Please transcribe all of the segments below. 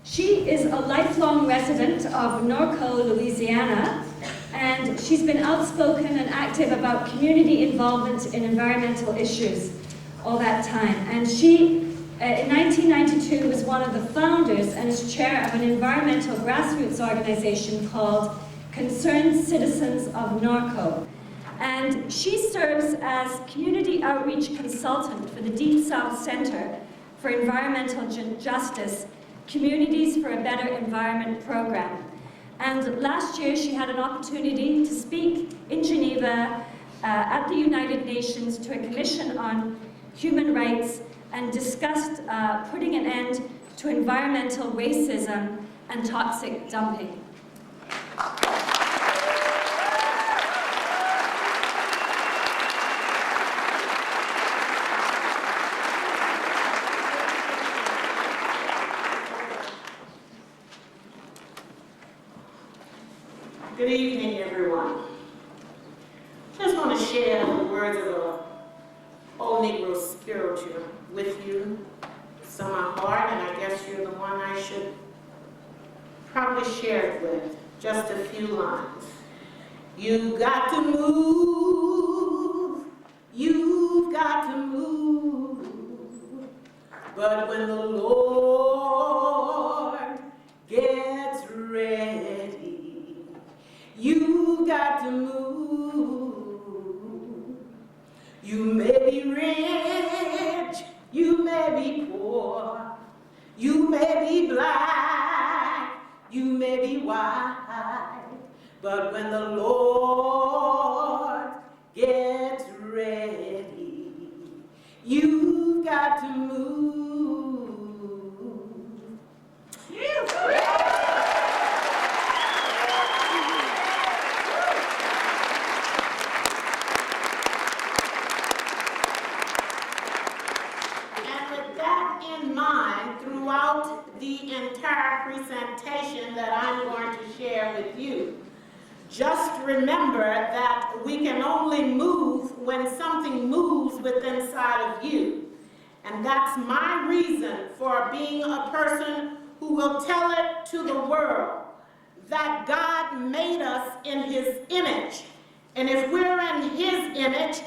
She is a lifelong resident of Norco, Louisiana, and she's been outspoken and active about community involvement in environmental issues all that time. And she, in 1992, was one of the founders and is chair of an environmental grassroots organization called Concerned Citizens of Norco. And she serves as community outreach consultant for the Deep South Center for Environmental Justice, Communities for a Better Environment program. And last year she had an opportunity to speak in Geneva at the United Nations to a commission on human rights and discussed putting an end to environmental racism and toxic dumping. Good evening, everyone. Just want to share the words of an old Negro spiritual with you. It's on my heart, and I guess you're the one I should probably share it with. Just a few lines. You've got to move. You've got to move. But when the Lord gets ready, you got to move. You may be rich, you may be poor, you may be black, you may be white, but when the Lord gets ready, you've got to move. Throughout the entire presentation that I'm going to share with you, just remember that we can only move when something moves within inside of you. And that's my reason for being a person who will tell it to the world that God made us in His image. And if we're in His image,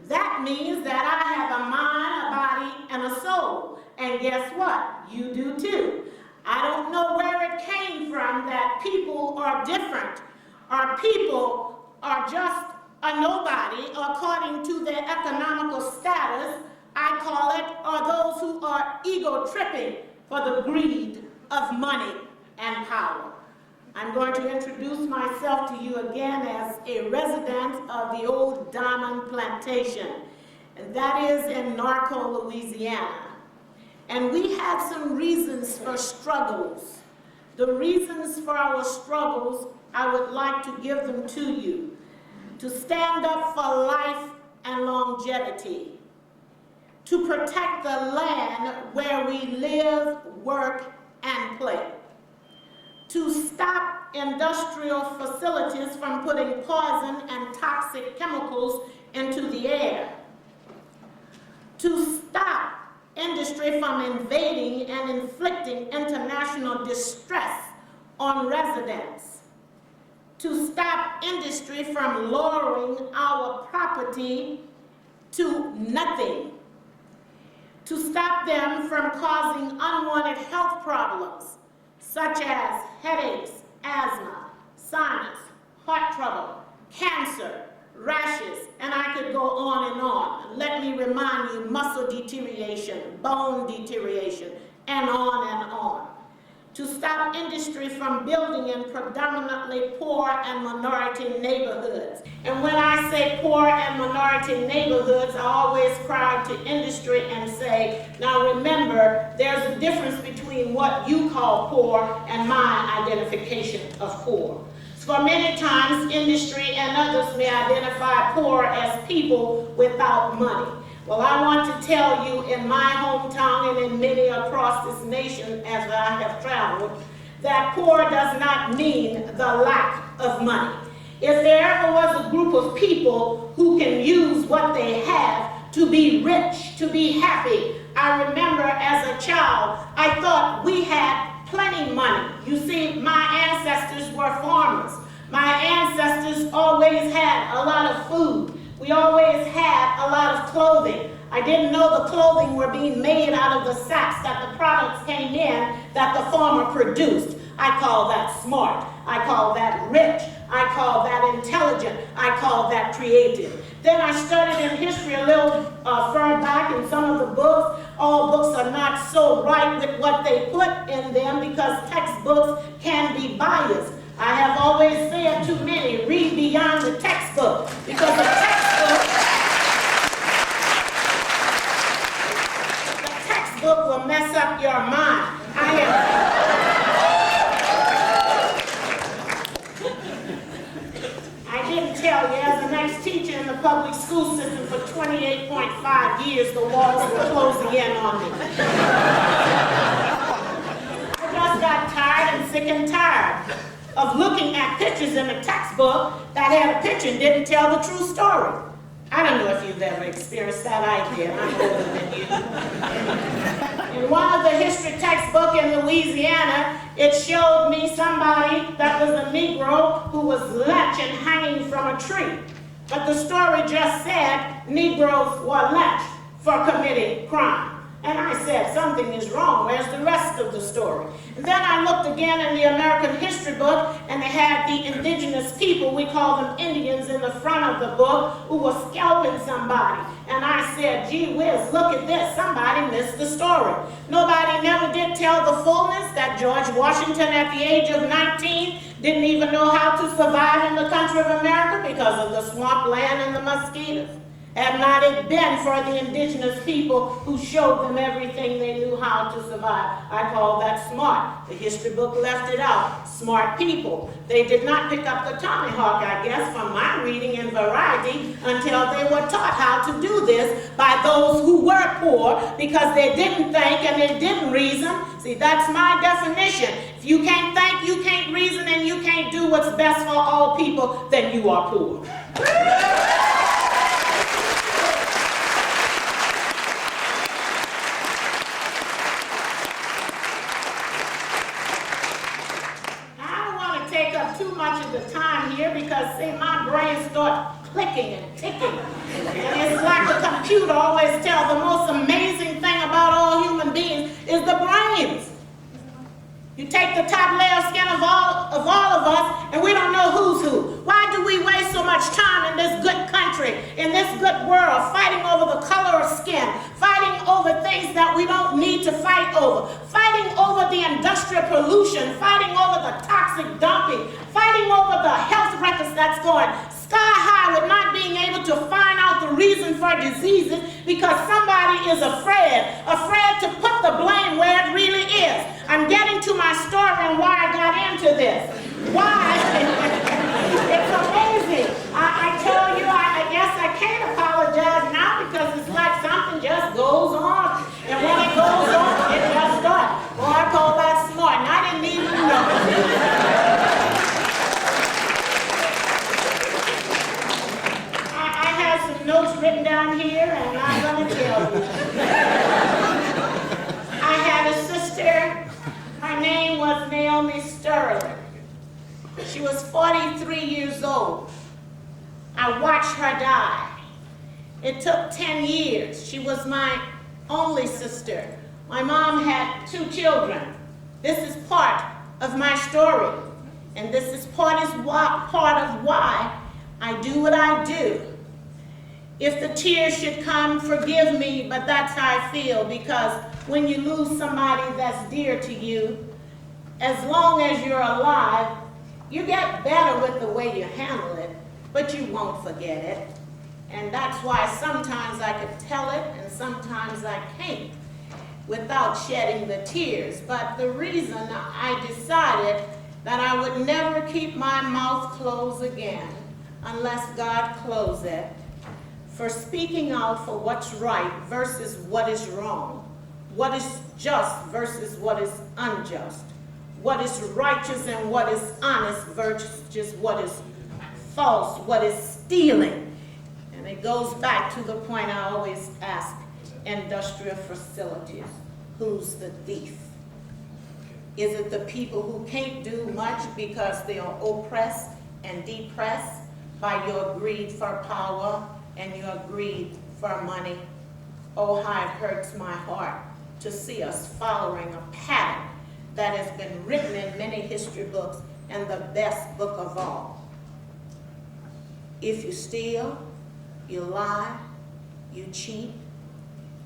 that means that I have a mind, a body, and a soul. And guess what? You do too. I don't know where it came from that people are different, or people are just a nobody according to their economical status, I call it, or those who are ego tripping for the greed of money and power. I'm going to introduce myself to you again as a resident of the old Diamond Plantation, and that is in Norco, Louisiana. And we have some reasons for struggles. The reasons for our struggles, I would like to give them to you. To stand up for life and longevity. To protect the land where we live, work, and play. To stop industrial facilities from putting poison and toxic chemicals into the air. To stop industry from invading and inflicting international distress on residents. To stop industry from lowering our property to nothing. To stop them from causing unwanted health problems such as headaches, asthma, sinus, heart trouble, cancer, rashes, and I could go on and on. Let me remind you, muscle deterioration, bone deterioration, and on and on. To stop industry from building in predominantly poor and minority neighborhoods. And when I say poor and minority neighborhoods, I always cry to industry and say, now remember, there's a difference between what you call poor and my identification of poor. For many times, industry and others may identify poor as people without money. Well, I want to tell you, in my hometown and in many across this nation as I have traveled, that poor does not mean the lack of money. If there ever was a group of people who can use what they have to be rich, to be happy, I remember as a child, I thought we had plenty money. You see, my ancestors were farmers. My ancestors always had a lot of food. We always had a lot of clothing. I didn't know the clothing were being made out of the sacks that the products came in that the farmer produced. I call that smart. I call that rich. I call that intelligent. I call that creative. Then I studied in history a little further back in some of the books. All books are not so right with what they put in them because textbooks can be biased. I have always said to many, read beyond the textbook, because the textbook will mess up your mind. I didn't tell you, as an ex-teacher in the public school system for 28.5 years, the walls were closing in on me. I just got tired and sick and tired of looking at pictures in a textbook that had a picture and didn't tell the true story. I don't know if you've ever experienced that idea. I'm older than you. In one of the history textbooks in Louisiana, it showed me somebody that was a Negro who was lynched and hanging from a tree. But the story just said Negroes were lynched for committing crime. And I said, something is wrong. Where's the rest of the story? And then I looked again in the American history book, and they had the indigenous people, we call them Indians, in the front of the book, who were scalping somebody. And I said, gee whiz, look at this. Somebody missed the story. Nobody never did tell the fullness that George Washington, at the age of 19, didn't even know how to survive in the country of America because of the swamp land and the mosquitoes. Had not it been for the indigenous people who showed them everything they knew how to survive. I call that smart. The history book left it out. Smart people. They did not pick up the tomahawk, I guess, from my reading in Variety until they were taught how to do this by those who were poor because they didn't think and they didn't reason. See, that's my definition. If you can't think, you can't reason, and you can't do what's best for all people, then you are poor. Too much of the time here because, see, my brain starts clicking and ticking. And it's like the computer always tells the most amazing thing about all human beings is the brains. You take the top layer of skin of all of us, and we don't know who's who. Why do we waste so much time in this good country, in this good world, fighting over the color of skin, fighting over things that we don't need to fight over, fighting over the industrial pollution, fighting over the toxic dumping, fighting over the health records that's going sky high with not being able to find out the reason for diseases because somebody is afraid to put the blame where it really is. I'm getting to my story and why I got into this. Why? It's amazing. I tell you, I guess I can't apologize now because it's like something just goes on. And when it goes on, it just starts. Well, I call that smart, and I didn't even know. Notes written down here, and I'm going to tell you. I had a sister. Her name was Naomi Sterling. She was 43 years old. I watched her die. It took 10 years. She was my only sister. My mom had 2 children. This is part of my story, and this is part of why I do what I do. If the tears should come, forgive me, but that's how I feel, because when you lose somebody that's dear to you, as long as you're alive, you get better with the way you handle it, but you won't forget it. And that's why sometimes I can tell it and sometimes I can't without shedding the tears. But the reason I decided that I would never keep my mouth closed again unless God closed it, for speaking out for what's right versus what is wrong, what is just versus what is unjust, what is righteous and what is honest versus what is false, what is stealing. And it goes back to the point I always ask industrial facilities, who's the thief? Is it the people who can't do much because they are oppressed and depressed by your greed for power and your greed for money? Oh, how it hurts my heart to see us following a pattern that has been written in many history books, and the best book of all. If you steal, you lie, you cheat,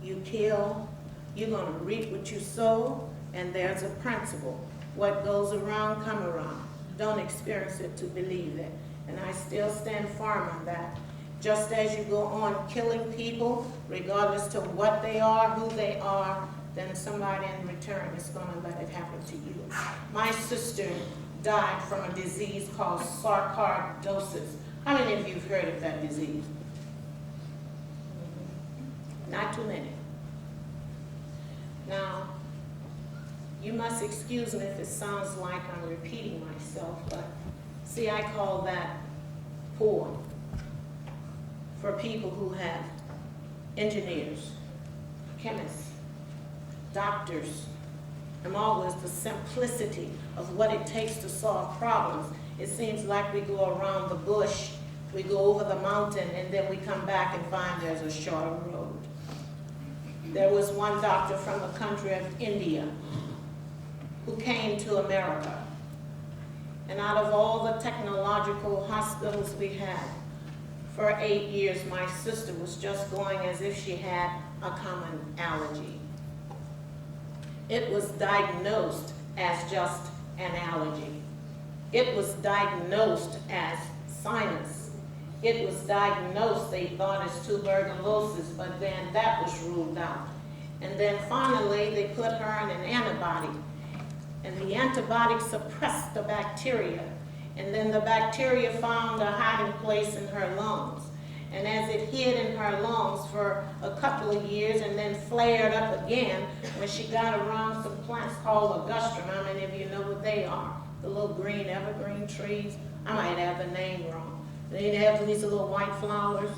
you kill, you're going to reap what you sow, and there's a principle. What goes around, come around. Don't experience it to believe it. And I still stand firm on that. Just as you go on killing people, regardless to what they are, who they are, then somebody in return is going to let it happen to you. My sister died from a disease called sarcoidosis. How many of you have heard of that disease? Not too many. Now, you must excuse me if it sounds like I'm repeating myself, but see, I call that poor for people who have engineers, chemists, doctors, and always the simplicity of what it takes to solve problems. It seems like we go around the bush, we go over the mountain, and then we come back and find there's a shorter road. There was one doctor from the country of India who came to America. And out of all the technological hospitals we had, for 8 years, my sister was just going as if she had a common allergy. It was diagnosed as just an allergy. It was diagnosed as sinus. It was diagnosed, they thought, as tuberculosis, but then that was ruled out. And then finally, they put her on an antibiotic. And the antibiotic suppressed the bacteria. And then the bacteria found a hiding place in her lungs. And as it hid in her lungs for a couple of years and then flared up again, when she got around some plants called ligustrum, how many of you know what they are? The little green evergreen trees. I might have the name wrong. They have these little white flowers,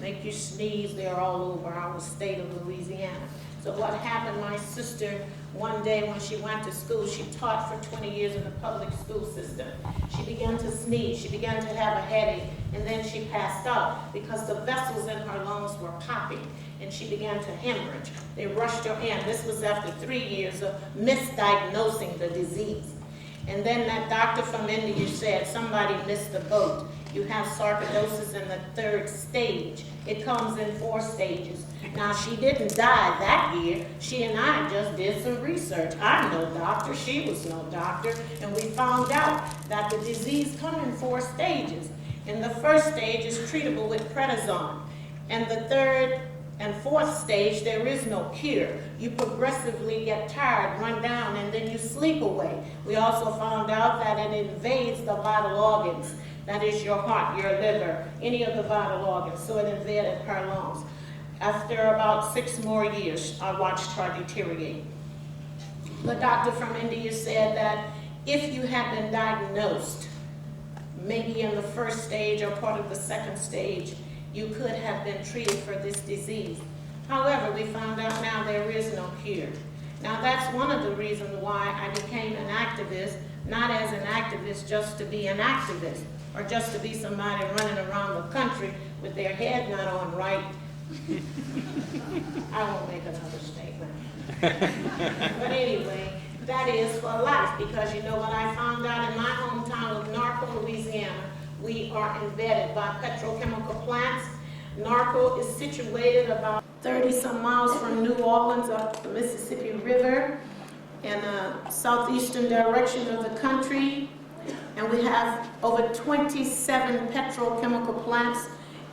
make you sneeze. They're all over our state of Louisiana. So what happened, my sister, one day when she went to school, she taught for 20 years in the public school system. She began to sneeze, she began to have a headache, and then she passed out because the vessels in her lungs were popping, and she began to hemorrhage. They rushed her in. This was after 3 years of misdiagnosing the disease. And then that doctor from India said, somebody missed the boat. You have sarcoidosis in the 3rd stage. It comes in 4 stages. Now, she didn't die that year. She and I just did some research. I'm no doctor. She was no doctor. And we found out that the disease comes in 4 stages. And the 1st stage is treatable with prednisone. And the 3rd and 4th stage, there is no cure. You progressively get tired, run down, and then you sleep away. We also found out that it invades the vital organs. That is your heart, your liver, any of the vital organs. So it invaded her lungs. After about 6 more years, I watched her deteriorate. The doctor from India said that if you had been diagnosed, maybe in the 1st stage or part of the 2nd stage, you could have been treated for this disease. However, we found out now there is no cure. Now that's one of the reasons why I became an activist, not as an activist just to be an activist, or just to be somebody running around the country with their head not on right. I won't make another statement. But anyway, that is for life, because you know what I found out in my hometown of Narco, Louisiana, we are embedded by petrochemical plants. Narco is situated about 30-some miles from New Orleans up the Mississippi River in a southeastern direction of the country. And we have over 27 petrochemical plants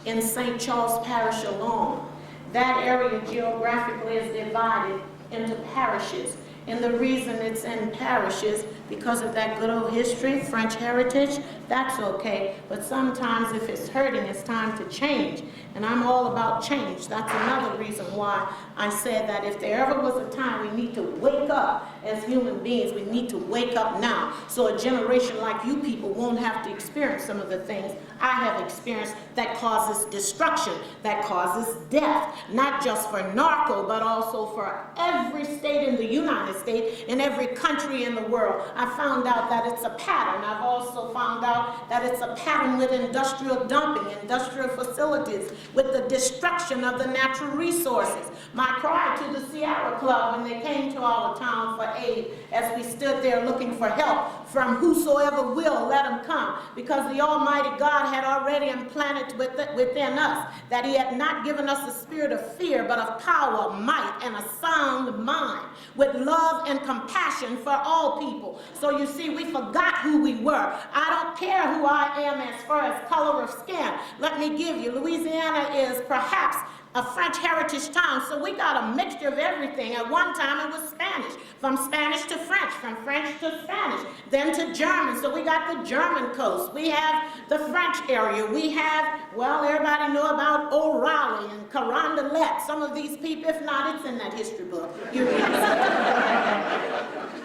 in St. Charles Parish alone. That area geographically is divided into parishes. And the reason it's in parishes, because of that good old history, French heritage, that's okay. But sometimes if it's hurting, it's time to change. And I'm all about change. That's another reason why I said that if there ever was a time we need to wake up as human beings, we need to wake up now. So a generation like you people won't have to experience some of the things I have experienced that causes destruction, that causes death, not just for narco, but also for every state in the United States, in every country in the world. I found out that it's a pattern. I've also found out that it's a pattern with industrial dumping, industrial facilities, with the destruction of the natural resources. My cry to the Sierra Club when they came to our town for aid, as we stood there looking for help from whosoever will, let them come, because the Almighty God had already implanted within us that He had not given us a spirit of fear, but of power, might, and a sound mind, with love and compassion for all people. So you see, we forgot who we were. I don't care who I am as far as color of skin. Let me give you, Louisiana is perhaps a French heritage town, so we got a mixture of everything. At one time it was Spanish, from Spanish to French, from French to Spanish, then to German, so we got the German coast. We have the French area. We have, well, everybody know about O'Reilly and Carondelet. Some of these people, if not, it's in that history book. You read it.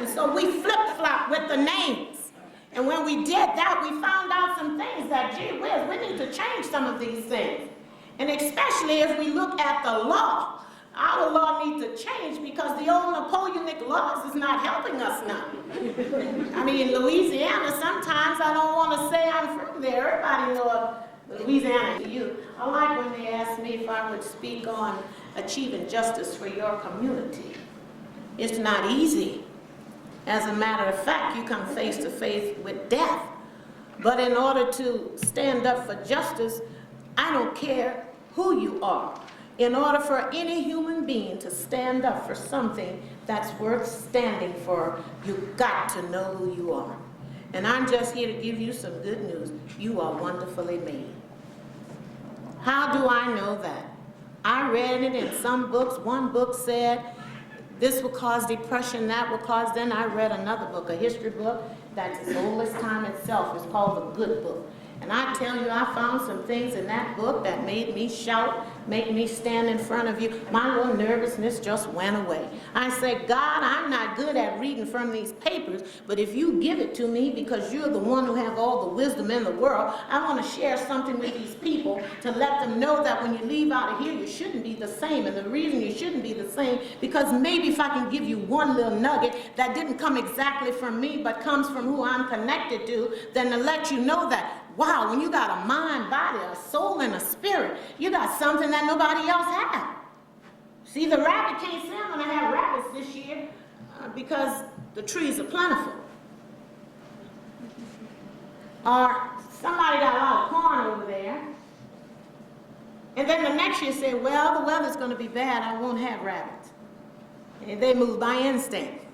And so we flip-flop with the names. And when we did that, we found out some things that, gee whiz, we need to change some of these things. And especially if we look at the law, our law needs to change because the old Napoleonic laws is not helping us now. I mean, in Louisiana, sometimes I don't want to say I'm from there. Everybody knows Louisiana to you. I like when they ask me if I would speak on achieving justice for your community. It's not easy. As a matter of fact, you come face to face with death. But in order to stand up for justice, I don't care who you are. In order for any human being to stand up for something that's worth standing for, you've got to know who you are. And I'm just here to give you some good news. You are wonderfully made. How do I know that? I read it in some books. One book said this will cause depression, that will cause, then I read another book, a history book that's as old as time itself. It's called The Good Book. And I tell you, I found some things in that book that made me shout, made me stand in front of you. My little nervousness just went away. I said, God, I'm not good at reading from these papers, but if you give it to me because you're the one who has all the wisdom in the world, I want to share something with these people to let them know that when you leave out of here, you shouldn't be the same. And the reason you shouldn't be the same, because maybe if I can give you one little nugget that didn't come exactly from me, but comes from who I'm connected to, then to let you know that, wow, when you got a mind, body, a soul, and a spirit, you got something that nobody else has. See, the rabbit can't say I'm going to have rabbits this year because the trees are plentiful. Or somebody got a lot of corn over there. And then the next year say, well, the weather's going to be bad, I won't have rabbits. And they move by instinct.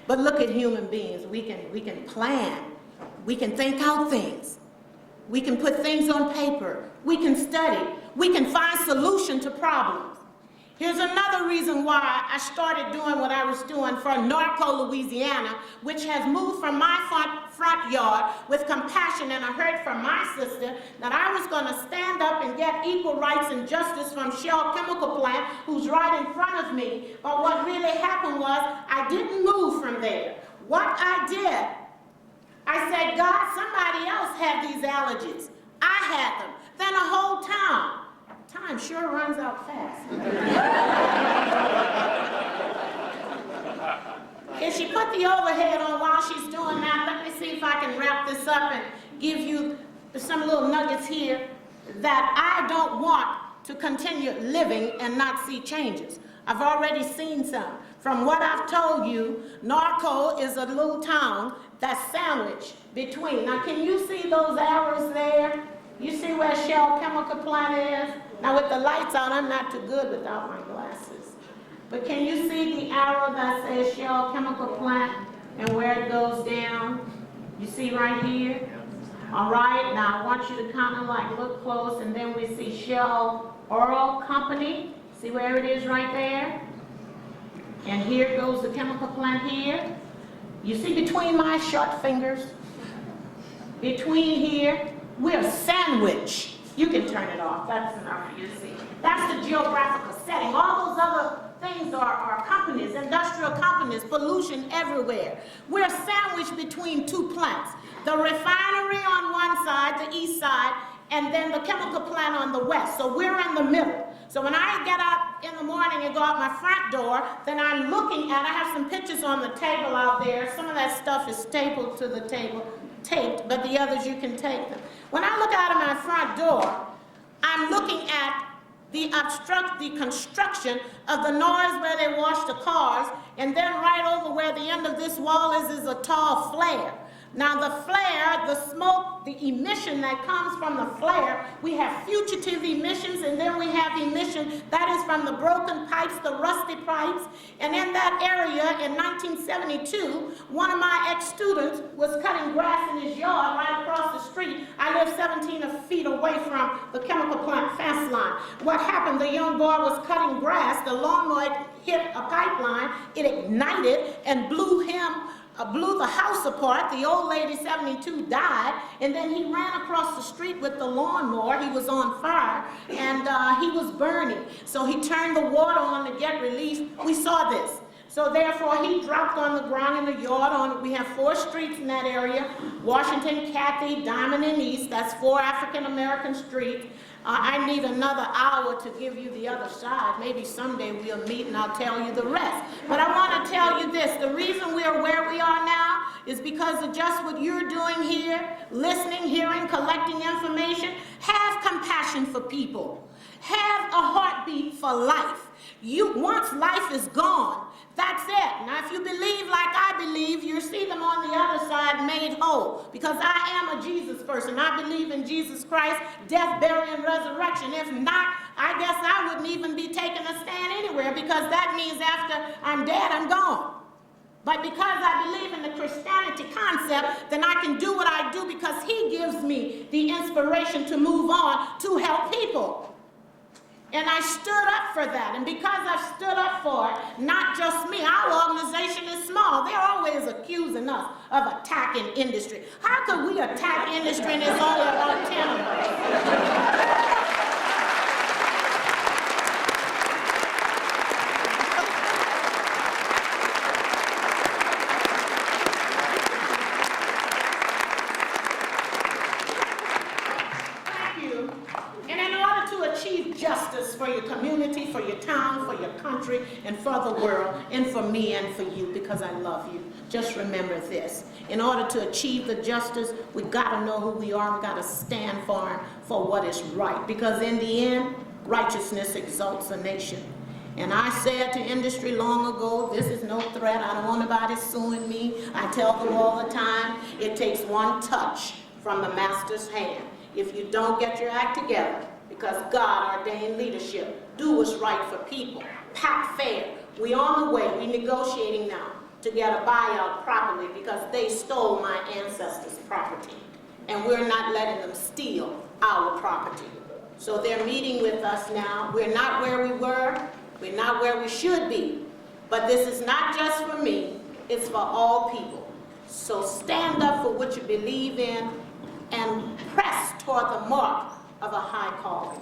But look at human beings. We can plan. We can think out things. We can put things on paper. We can study. We can find solutions to problems. Here's another reason why I started doing what I was doing for Norco, Louisiana, which has moved from my front yard with compassion, and I heard from my sister that I was going to stand up and get equal rights and justice from Shell Chemical Plant, who's right in front of me. But what really happened was I didn't move from there. What I did, I said, God, somebody else had these allergies. I had them. Then a whole town. Time sure runs out fast. If she put the overhead on while she's doing that, let me see if I can wrap this up and give you some little nuggets here that I don't want to continue living and not see changes. I've already seen some. From what I've told you, Norco is a little town that's sandwiched between. Now, can you see those arrows there? You see where Shell Chemical Plant is? Now, with the lights on, I'm not too good without my glasses. But can you see the arrow that says Shell Chemical Plant and where it goes down? You see right here? All right, now I want you to kind of like look close, and then we see Shell Oil Company. See where it is right there? And here goes the chemical plant here. You see between my short fingers? Between here, we're sandwiched. You can turn it off. That's enough for you to see. That's the geographical setting. All those other things are companies, industrial companies, pollution everywhere. We're sandwiched between two plants. The refinery on one side, the east side, and then the chemical plant on the west. So we're in the middle. So when I get up in the morning and go out my front door, then I'm looking at, I have some pictures on the table out there. Some of that stuff is stapled to the table, taped, but the others you can take them. When I look out of my front door, I'm looking at the construction of the noise where they wash the cars, and then right over where the end of this wall is a tall flare. Now the flare, the smoke, the emission that comes from the flare, we have fugitive emissions, and then we have emission that is from the broken pipes, the rusty pipes. And in that area in 1972, one of my ex-students was cutting grass in his yard right across the street. I live 17 feet away from the chemical plant fence line. What happened, the young boy was cutting grass, the lawnmower hit a pipeline, it ignited and blew the house apart. The old lady, 72, died, and then he ran across the street with the lawnmower. He was on fire, and he was burning. So he turned the water on to get relief. We saw this. So therefore, he dropped on the ground in the yard. We have 4 streets in that area: Washington, Cathy, Diamond, and East. That's 4 African-American streets. I need another hour to give you the other side. Maybe someday we'll meet and I'll tell you the rest. But I want to tell you this. The reason we are where we are now is because of just what you're doing here, listening, hearing, collecting information. Have compassion for people. Have a heartbeat for life. Once life is gone, that's it. Now, if you believe like I believe, you'll see them on the other side made whole. Because I am a Jesus person. I believe in Jesus Christ, death, burial, and resurrection. If not, I guess I wouldn't even be taking a stand anywhere, because that means after I'm dead, I'm gone. But because I believe in the Christianity concept, then I can do what I do because He gives me the inspiration to move on to help people. And I stood up for that. And because I stood up for it, not just me, our organization is small. They're always accusing us of attacking industry. How could we attack industry and there's only about 10 of us? For your community, for your town, for your country, and for the world, and for me and for you, because I love you. Just remember this. In order to achieve the justice, we got to know who we are. We got to stand for what is right, because in the end, righteousness exalts a nation. And I said to industry long ago, this is no threat. I don't want nobody suing me. I tell them all the time, it takes one touch from the master's hand. If you don't get your act together, because God ordained leadership, do what's right for people, pack fair. We on the way, we negotiating now to get a buyout properly, because they stole my ancestors' property. And we're not letting them steal our property. So they're meeting with us now. We're not where we were, we're not where we should be. But this is not just for me, it's for all people. So stand up for what you believe in and press toward the mark of a high calling.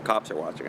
Cops are watching us.